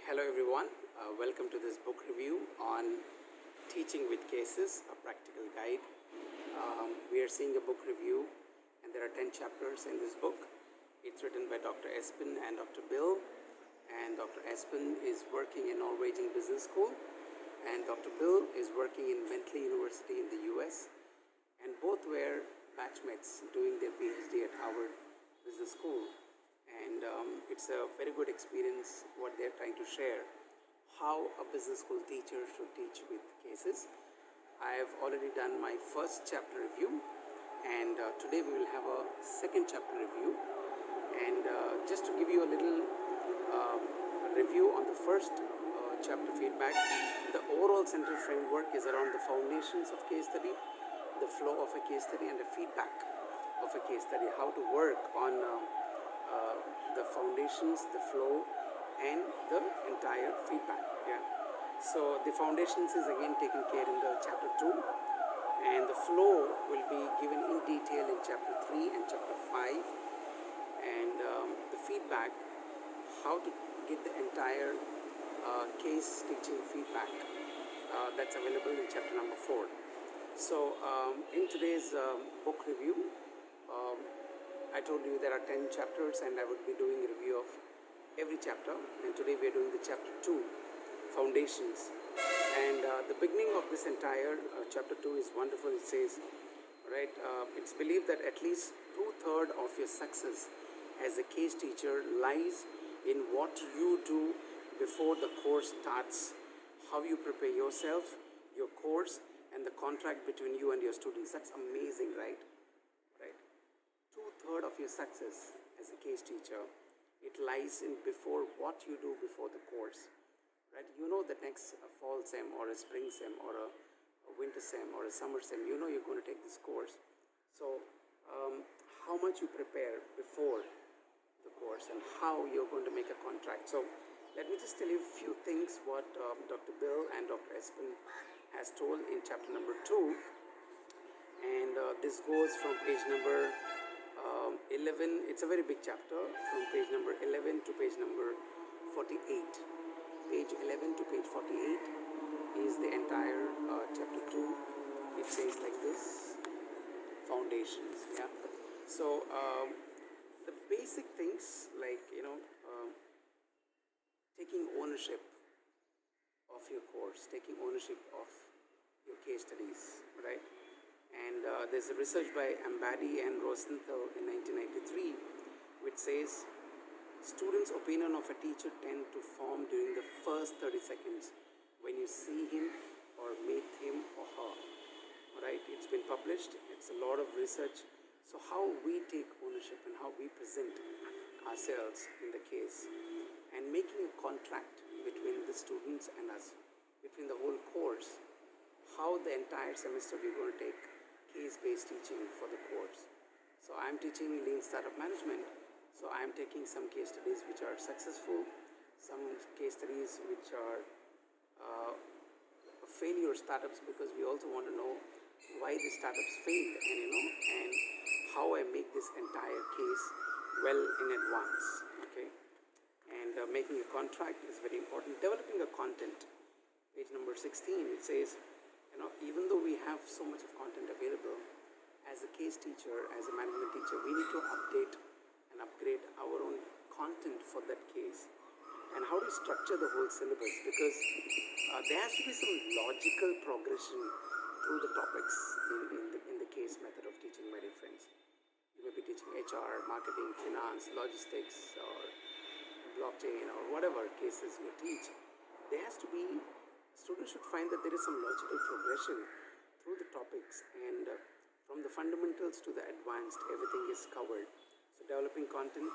Hello everyone, welcome to this book review on Teaching with Cases, a practical guide. We are seeing a book review and there are 10 chapters in this book. It's written by Dr. Espen and Dr. Bill, and Dr. Espen is working in Norwegian Business School and Dr. Bill is working in VIT-AP University in the US, and both were batchmates doing their PhD at Harvard Business School. And it's a very good experience what they're trying to share, how a business school teacher should teach with cases. I have already done my first chapter review, and today we will have a second chapter review. And just to give you a little review on the first chapter feedback, the overall central framework is around the foundations of case study, the flow of a case study, and the feedback of a case study, how to work on the foundations, the flow, and the entire feedback. So the foundations is again taken care in the chapter 2, and the flow will be given in detail in chapter 3 and chapter 5, and the feedback, how to get the entire case teaching feedback, that's available in chapter number 4. So in today's book review, I told you there are 10 chapters and I would be doing a review of every chapter, and today we are doing the chapter 2, Foundations. And the beginning of this entire chapter 2 is wonderful. It says, right, it's believed that at least 2/3 of your success as a case teacher lies in what you do before the course starts, how you prepare yourself, your course, and the contract between you and your students. That's amazing, right? 2/3 of your success as a case teacher, it lies in before what you do before the course, right? You know the next fall sem or a spring sem or a winter sem or a summer sem, you know you're going to take this course. So how much you prepare before the course and how you're going to make a contract. So let me just tell you a few things what Dr. Bill and Dr. Espen has told in chapter number 2, and this goes from page number 11. It's a very big chapter, from page number 11 to page number 48. Page 11 to page 48 is the entire chapter 2. It says like this: foundations. So the basic things, like taking ownership of your course, taking ownership of your case studies, right? And there's a research by Ambady and Rosenthal in 1993, which says students' opinion of a teacher tend to form during the first 30 seconds when you see him or meet him or her. Right? It's been published. It's a lot of research. So how we take ownership and how we present ourselves in the case, and making a contract between the students and us, between the whole course, how the entire semester we're going to take case-based teaching for the course. So I'm teaching lean startup management, so I'm taking some case studies which are successful, some case studies which are failure startups, because we also want to know why the startups failed, and how I make this entire case well in advance. Okay, and making a contract is very important. Developing a content, page number 16, it says, even though we have so much of content available, as a case teacher, as a management teacher, we need to update and upgrade our own content for that case. And how to structure the whole syllabus, because there has to be some logical progression through the topics in the case method of teaching, my dear friends. You may be teaching HR, marketing, finance, logistics, or blockchain, or whatever cases you teach. There has to be, students should find that there is some logical progression through the topics, and from the fundamentals to the advanced, everything is covered. So developing content,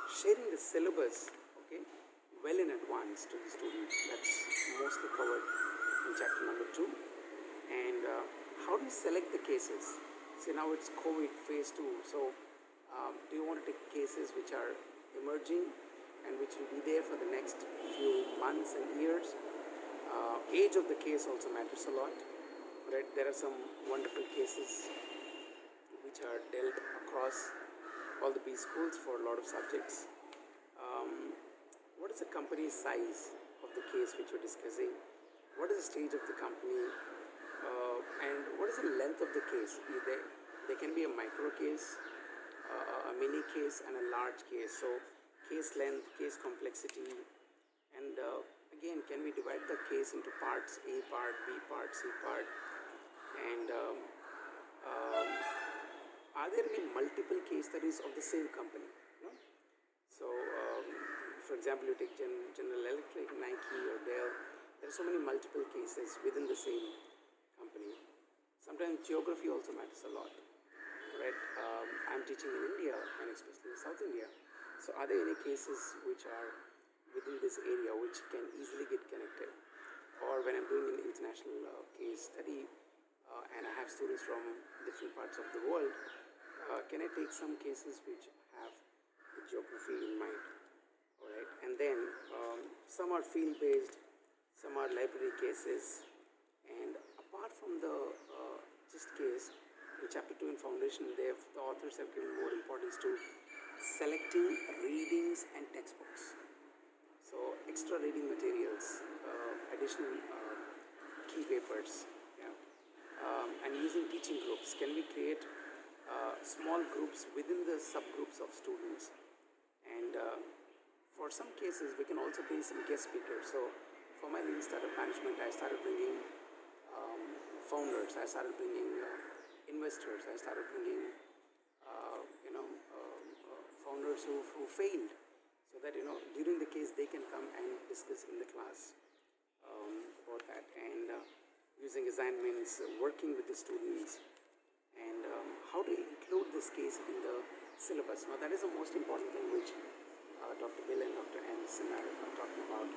sharing the syllabus, okay, well in advance to the student, that's mostly covered in chapter number 2. And how do you select the cases? See, now it's COVID phase 2, so do you want to take cases which are emerging and which will be there for the next few months and years? Age of the case also matters a lot, right? There are some wonderful cases which are dealt across all the B schools for a lot of subjects. What is the company's size? the case which we're discussing, what is the stage of the company, and what is the length of the case. There can be a micro case, a mini case, and a large case. So case length, case complexity, and again, can we divide the case into parts, A part, B part, C part, and are there any multiple case studies of the same company? No? So, for example, you take General Electric, Nike, or Dell. There are so many multiple cases within the same company. Sometimes geography also matters a lot, right? I'm teaching in India and especially in South India. So, are there any cases which are within this area which can easily get connected? Or when I'm doing an international case study and I have students from different parts of the world, can I take some cases which have the geography in mind? All right, and then some are field-based, some are library cases, and apart from the gist case, in chapter 2 in foundation, the authors have given more importance to selecting readings and textbooks. So extra reading materials, additional key papers, yeah. And using teaching groups. Can we create small groups within the subgroups of students? And for some cases, we can also bring some guest speakers. So for my lean startup management, I started bringing founders, I started bringing investors, I started bringing founders who failed, so that during the case they can come and discuss in the class about that, and using assignments, working with the students, and how to include this case in the syllabus. Now that is the most important thing which Dr. Bill and Dr. Andersen are talking about.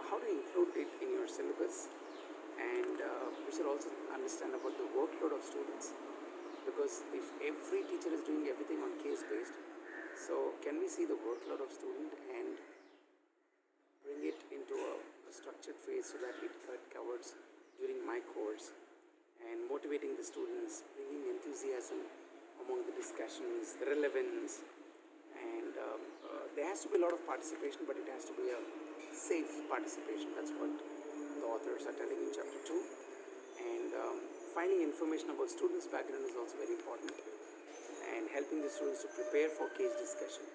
How to include it in your syllabus, and we should also understand about the workload of students, because if every teacher is doing everything on case-based, so can we see the workload of student and bring it into a structured phase so that it covers during my course, and motivating the students, bringing enthusiasm among the discussions, the relevance, and there has to be a lot of participation, but it has to be a safe participation. That's what the authors are telling in chapter 2. And finding information about students' background is also very important, and helping the students to prepare for case discussion.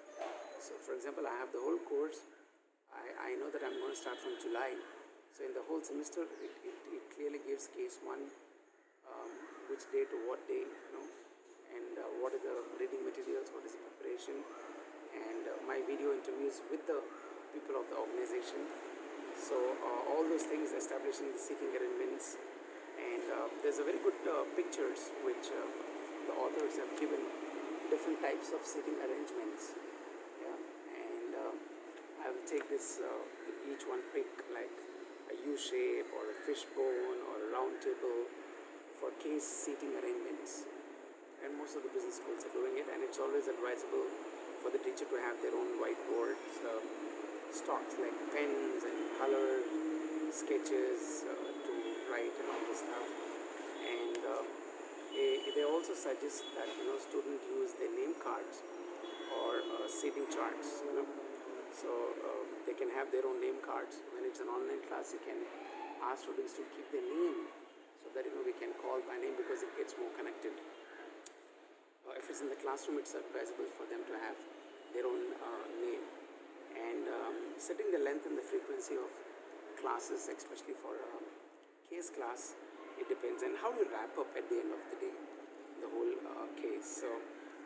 So for example, I have the whole course. I know that I'm going to start from July. So in the whole semester, it clearly gives case 1, which day to what day, and what are the reading materials, what is the preparation, and my video interviews with the people of the organization. So all those things, establishing the seating arrangements, and there's a very good pictures which the authors have given, different types of seating arrangements. Yeah, and I will take this each one pick, like a U shape or a fishbone or a round table for case seating arrangements. And most of the business schools are doing it, and it's always advisable for the teacher to have their own whiteboards, stocks like pens and color sketches to write and all this stuff. And they also suggest that students use their name cards or seating charts. So they can have their own name cards. When it's an online class, you can ask students to keep their name, so that we can call by name, because it gets more connected. If it's in the classroom, it's advisable for them to have their own name. And setting the length and the frequency of classes, especially for case class, it depends. And how you wrap up at the end of the day, the whole case. So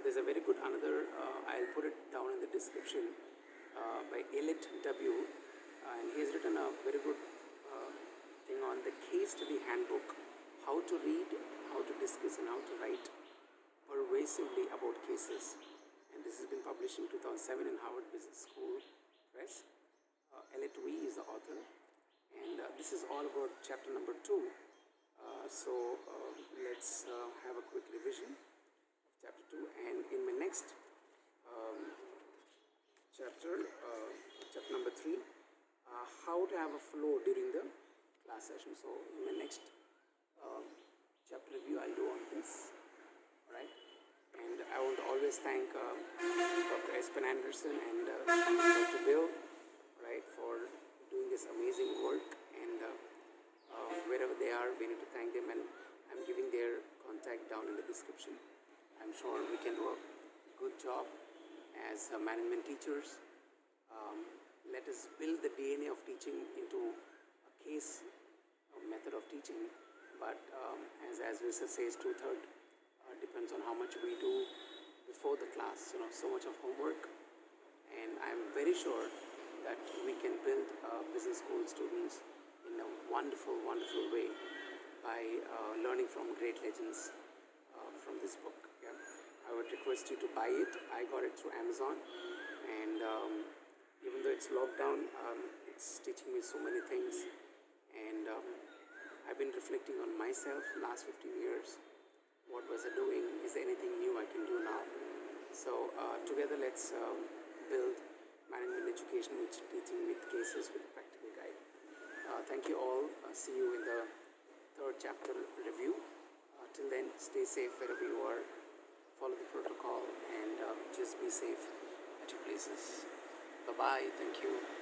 there's a very good another, I'll put it down in the description, by Elliot W. And he has written a very good thing on the case study handbook, how to read, how to discuss, and how to write pervasively about cases. And this has been published in 2007 in Harvard Business School Press. Elliot V. is the author, and this is all about chapter number 2. So let's have a quick revision of chapter 2, and in my next chapter number 3, how to have a flow during the class session. So in my next chapter review, I'll do on this. Right? And I want to always thank Dr. Espen Andersen and Dr. Bill, right, for doing this amazing we need to thank them, and I'm giving their contact down in the description. I'm sure we can do a good job as management teachers. Let us build the DNA of teaching into a case method of teaching, but as Visa says, 2/3 depends on how much we do before the class. So much of homework, and I'm very sure that we can build business school students in a wonderful, wonderful way by learning from great legends from this book. Yeah, I would request you to buy it. I got it through Amazon, and even though it's lockdown, it's teaching me so many things, and I've been reflecting on myself last 15 years. What was I doing? Is there anything new I can do now? So together let's build management education with teaching with cases with a practical guide. Thank you all. See you in the 3rd chapter review. Till then, stay safe wherever you are. Follow the protocol and just be safe at your places. Bye-bye. Thank you.